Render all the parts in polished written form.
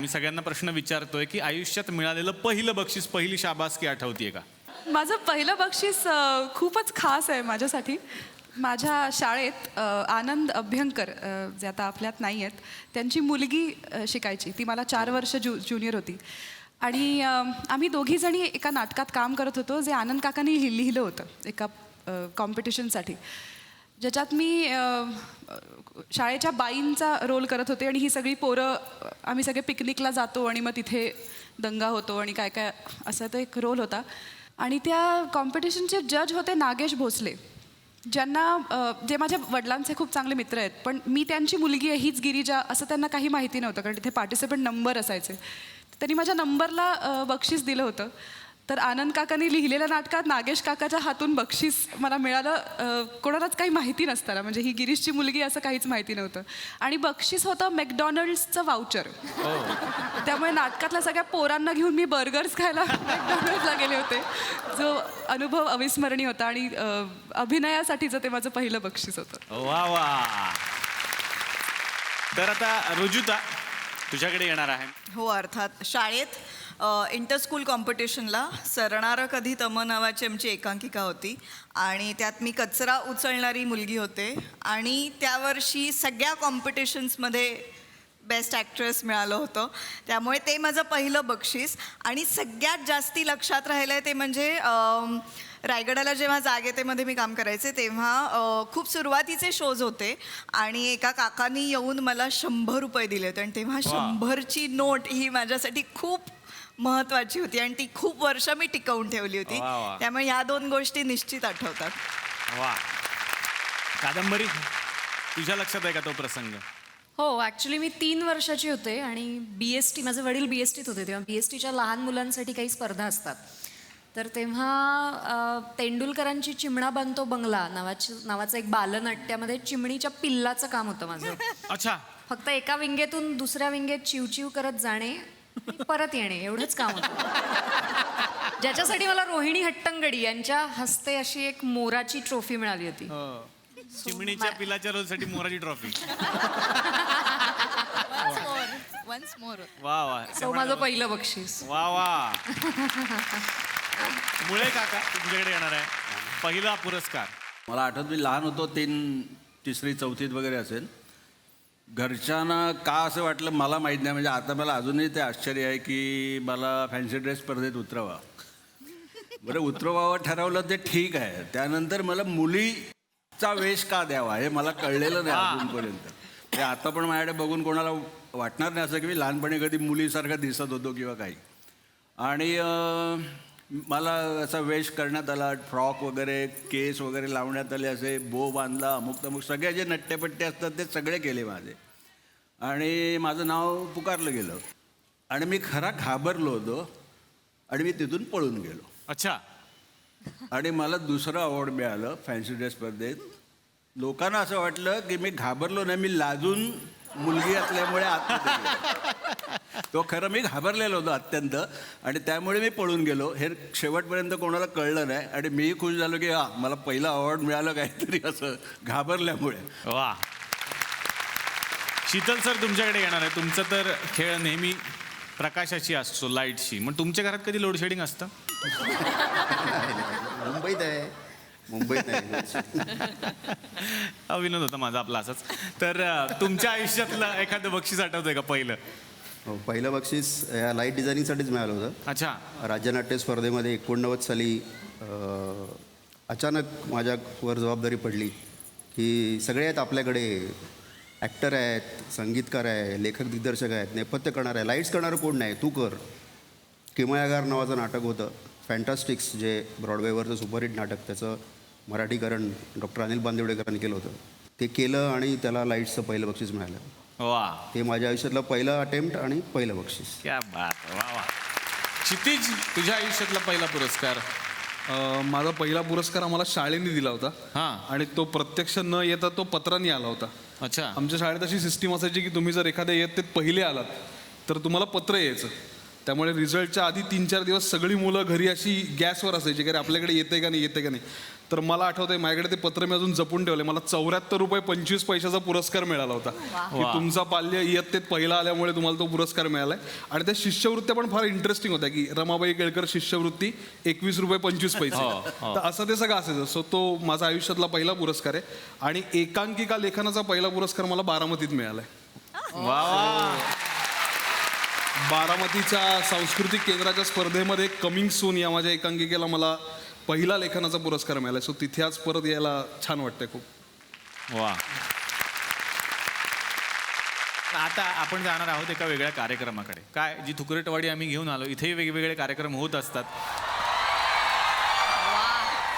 आम्ही सगळ्यांना प्रश्न विचारतोय की आयुष्यात मिळालेलं पहिलं बक्षीस, पहिली शाबासकी आठवतीये का? माझं पहिलं बक्षीस खूपच खास आहे माझ्यासाठी. माझ्या शाळेत आनंद अभ्यंकर जे आता आपल्यात नाही आहेत, त्यांची मुलगी शिकायची. ती मला 4 वर्ष ज्युनियर होती. आणि आम्ही दोघीजणी एका नाटकात काम करत होतो, जे आनंद काकांनी लिहिलं होतं एका कॉम्पिटिशनसाठी, ज्याच्यात मी शाळेच्या बाईंचा रोल करत होते. आणि ही सगळी पोरं आम्ही सगळे पिकनिकला जातो आणि मग तिथे दंगा होतो आणि काय काय असा तो एक रोल होता. आणि त्या कॉम्पिटिशनचे जज होते नागेश भोसले, ज्यांना जे माझ्या वडिलांचे खूप चांगले मित्र आहेत. पण मी त्यांची मुलगी आहे, हीच गिरिजा, असं त्यांना काही माहिती नव्हतं, कारण तिथे पार्टिसिपंट नंबर असायचे. त्यांनी माझ्या नंबरला बक्षीस दिलं होतं. तर आनंद काकांनी लिहिलेल्या नाटकात नागेश काकाच्या हातून बक्षीस मला मिळालं. कोणालाच काही माहिती नसताना, म्हणजे ही गिरीशची मुलगी असं काहीच माहिती नव्हतं. आणि बक्षीस होतं मॅकडॉनल्ड्सचं वाउचर. त्यामुळे नाटकातल्या सगळ्या पोरांना घेऊन मी बर्गर्स खायला मॅकडॉनल्ड्सला गेले होते, जो अनुभव अविस्मरणीय होता. आणि अभिनयासाठीचं ते माझं पहिलं बक्षीस होतं. वा वा. तर आता रुजुता तुझ्याकडे येणार आहे. हो, अर्थात. शाळेत इंटरस्कूल कॉम्पिटिशनला सरणारं कधी तम नावाची आमची एकांकिका होती. आणि त्यात मी कचरा उचलणारी मुलगी होते. आणि त्यावर्षी सगळ्या कॉम्पिटिशन्समध्ये बेस्ट ॲक्ट्रेस मिळालं होतं. त्यामुळे ते माझं पहिलं बक्षीस. आणि सगळ्यात जास्ती लक्षात राहिलं आहे ते म्हणजे रायगडाला जेव्हा जागेतेमध्ये मी काम करायचे, तेव्हा खूप सुरुवातीचे शोज होते. आणि एका काकांनी येऊन मला 100 रुपये दिले होते. आणि तेव्हा 100ची नोट ही माझ्यासाठी खूप महत्त्वाची होती आणि ती खूप वर्ष मी टिकवून ठेवली होती. त्यामुळे ह्या 2 गोष्टी निश्चित आठवतात. वा. कादंबरी, तुझ्या लक्षात आहे का तो प्रसंग? हो, ॲक्च्युली मी 3 वर्षाची होते आणि BST, माझे वडील BSTत होते. तेव्हा BSTच्या लहान मुलांसाठी काही स्पर्धा असतात. तर तेव्हा तेंडुलकरांची चिमणा बांधतो बंगला नावाचं एक बालनाट्यामध्ये चिमणीच्या पिल्लाचं काम होतं माझं. अच्छा. फक्त एका विंगेतून दुसऱ्या विंगेत चिवचिव करत जाणे, परत येणे, एवढंच काम होतं. ज्याच्यासाठी मला रोहिणी हट्टंगडी यांच्या हस्ते अशी एक मोराची ट्रॉफी मिळाली होती. चिमणीच्या पिलाच्या रोलसाठी मोराची ट्रॉफी. वा वा. तो माझं पहिलं बक्षीस. वा वा. मुळे काका तुमच्याकडे येणार आहे. पहिला पुरस्कार. मला आठवत, मी लहान होतो, 3री 4थीत वगैरे असेल. घरच्यांना का असं वाटलं मला माहीत नाही. म्हणजे आता मला अजूनही ते आश्चर्य आहे की मला फॅन्सी ड्रेस स्पर्धेत उतरवा. बरं, उतरवावं ठरवलं ते ठीक आहे. त्यानंतर मला मुलीचा वेश का द्यावा हे मला कळलेलं नाही अजूनपर्यंत. ते आता पण माझ्याकडे बघून कोणाला वाटणार नाही असं की मी लहानपणी कधी मुलीसारखा दिसत होतो किंवा काही. आणि मला असा वेश करण्यात आला, फ्रॉक वगैरे, केस वगैरे लावण्यात आले, असे बो बांधला, अमुक तमुक सगळे जे नट्टेपट्टे असतात ते सगळे केले माझे. आणि माझं नाव पुकारलं गेलं आणि मी खरा घाबरलो होतो आणि मी तिथून पळून गेलो. अच्छा. आणि मला 2रं अवॉर्ड मिळालं फॅन्सी ड्रेस स्पर्धेत. लोकांना असं वाटलं की मी घाबरलो नाही, मी लाजून मुलगी असल्यामुळे आतमध्ये गेलो. तो खरं मी घाबरलेलो होतो अत्यंत आणि त्यामुळे मी पळून गेलो. हे शेवटपर्यंत कोणाला कळलं नाही आणि मीही खुश झालो की मला पहिला अवॉर्ड मिळालं काहीतरी असं घाबरल्यामुळे. वा. शीतल सर तुमच्याकडे येणार आहे. तुमचं तर खेळ नेहमी प्रकाशाची असतो, लाईटशी. मग तुमच्या घरात कधी लोडशेडिंग असतं? मुंबईत आहे, मुंबईत नाही. विनोद होता माझा आपला असाच. तर तुमच्या आयुष्यातलं एखादं बक्षीस आठवतंय का पहिलं? हो, पहिलं बक्षीस या लाईट डिझायनिंगसाठीच मिळालं होतं. अच्छा. राज्यनाट्य स्पर्धेमध्ये 89 साली अचानक माझ्यावर जबाबदारी पडली की सगळे आहेत आपल्याकडे, ॲक्टर आहेत, संगीतकार आहे, लेखक दिग्दर्शक आहेत, नेपथ्य करणार आहे, लाईट्स करणारं कोण नाही, तू कर. किमयागार नावाचं नाटक होतं, फॅन्टास्टिक्स, जे ब्रॉडवेवरचं सुपरहिट नाटक, त्याचं मराठीकरण डॉक्टर अनिल बांदिवडेकरांनी केलं होतं. ते केलं आणि त्याला लाईट्सचं पहिलं बक्षीस मिळालं. वा. ते माझ्या आयुष्यातलं पहिलं अटेम्प्ट आणि पहिलं बक्षीस. क्या बात. वा वा. क्षितिज, तुझ्या आयुष्यातला पहिला पुरस्कार? माझा पहिला पुरस्कार आम्हाला शाळेने दिला होता. हां. आणि तो प्रत्यक्ष न येता तो पत्रांनी आला होता. अच्छा. आमच्या शाळेत अशी सिस्टीम असायची की तुम्ही जर एखाद्या इयत्तेत पहिले आलात तर तुम्हाला पत्र यायचं. त्यामुळे रिझल्टच्या आधी 3-4 दिवस सगळी मुलं घरी अशी गॅसवर असायची की अरे आपल्याकडे येते का नाही, येते का नाही. तर मला आठवतंय माझ्याकडे ते पत्र मी अजून जपून ठेवले. मला 74 रुपये 25 पैशाचा पुरस्कार मिळाला होता की तुमचा बाल्य इयत्तेत पहिला आल्यामुळे तुम्हाला तो पुरस्कार मिळालाय. आणि त्या शिष्यवृत्त्या पण फार इंटरेस्टिंग होत्या की रमाबाई केळकर शिष्यवृत्ती 21 रुपये 25 पैसे. तर असं ते सगळं असायचं. सो तो माझा आयुष्यातला पहिला पुरस्कार आहे. आणि एकांकिका लेखनाचा पहिला पुरस्कार मला बारामतीत मिळालाय. वा वा. बारामतीच्या सांस्कृतिक केंद्राच्या स्पर्धेमध्ये कमिंग सून या माझ्या एकांकिकेला मला पहिला लेखनाचा पुरस्कार मिळाला. सो तिथे आज परत यायला छान वाटतंय खूप. वा. आता आपण जाणार आहोत एका वेगळ्या कार्यक्रमाकडे. काय जी थुकरटवाडी आम्ही घेऊन आलो, इथेही वेगवेगळे कार्यक्रम होत असतात.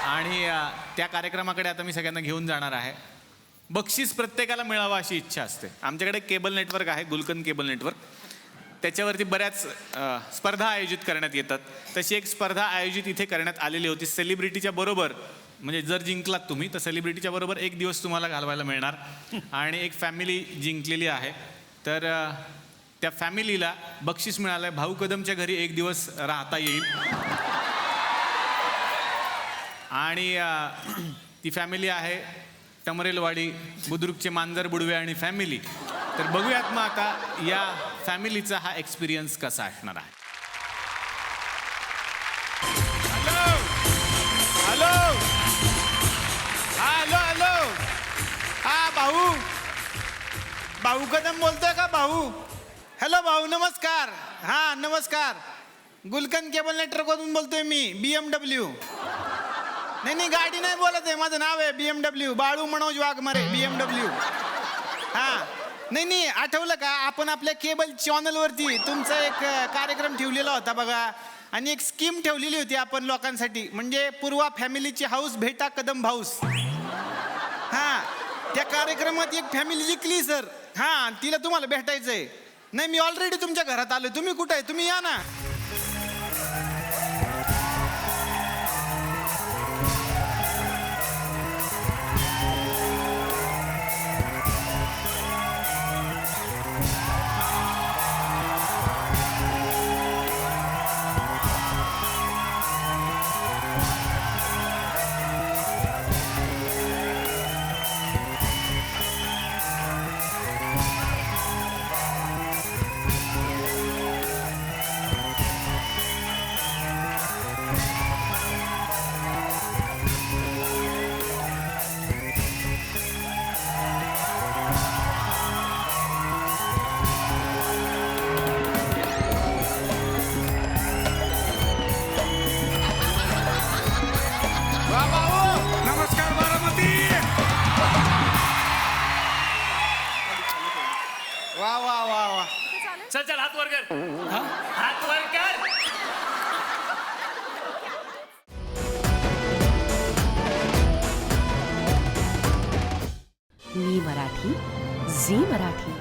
आणि त्या कार्यक्रमाकडे आता मी सगळ्यांना घेऊन जाणार आहे. बक्षीस प्रत्येकाला मिळावं अशी इच्छा असते. आमच्याकडे केबल नेटवर्क आहे, गुलकन केबल नेटवर्क. त्याच्यावरती बऱ्याच स्पर्धा आयोजित करण्यात येतात. तशी एक स्पर्धा आयोजित इथे करण्यात आलेली होती सेलिब्रिटीच्या बरोबर. म्हणजे जर जिंकलात तुम्ही तर सेलिब्रिटीच्या बरोबर एक दिवस तुम्हाला घालवायला मिळणार. आणि एक फॅमिली जिंकलेली आहे. तर त्या फॅमिलीला बक्षीस मिळालं आहे. भाऊ कदमच्या घरी एक दिवस राहता येईल. आणि ती फॅमिली आहे टमरेलवाडी, बुद्रुकचे मांजर बुडवे आणि फॅमिली. तर बघूयात मग आता या फॅमिलीचा हा एक्सपिरियन्स कसा असणार आहे. Hello hello hello. हा भाऊ, भाऊ कदम बोलतोय का भाऊ? हॅलो भाऊ, नमस्कार. हा नमस्कार. गुलकन केबल नेटवर्कमधून बोलतोय मी, BMW. नाही गाडी नाही बोलत आहे, माझं नाव आहे BMW, बाळू मनोज वाघमारे, BMW. हा नाही आठवलं का, आपण आपल्या केबल चॅनलवरती तुमचा एक कार्यक्रम ठेवलेला होता बघा. आणि एक स्कीम ठेवलेली होती आपण लोकांसाठी, म्हणजे पूर्वा फॅमिलीची हाऊस भेटा कदम हाऊस. हा त्या कार्यक्रमात एक फॅमिली जिंकली सर. हा तिला तुम्हाला भेटायचंय. नाही मी ऑलरेडी तुमच्या घरात आलोय. तुम्ही कुठे आहे? तुम्ही या ना. नमस्कार बारामती. वा वा वा वा. चल चल हात वर कर. हात वर कर. मी मराठी, झी मराठी.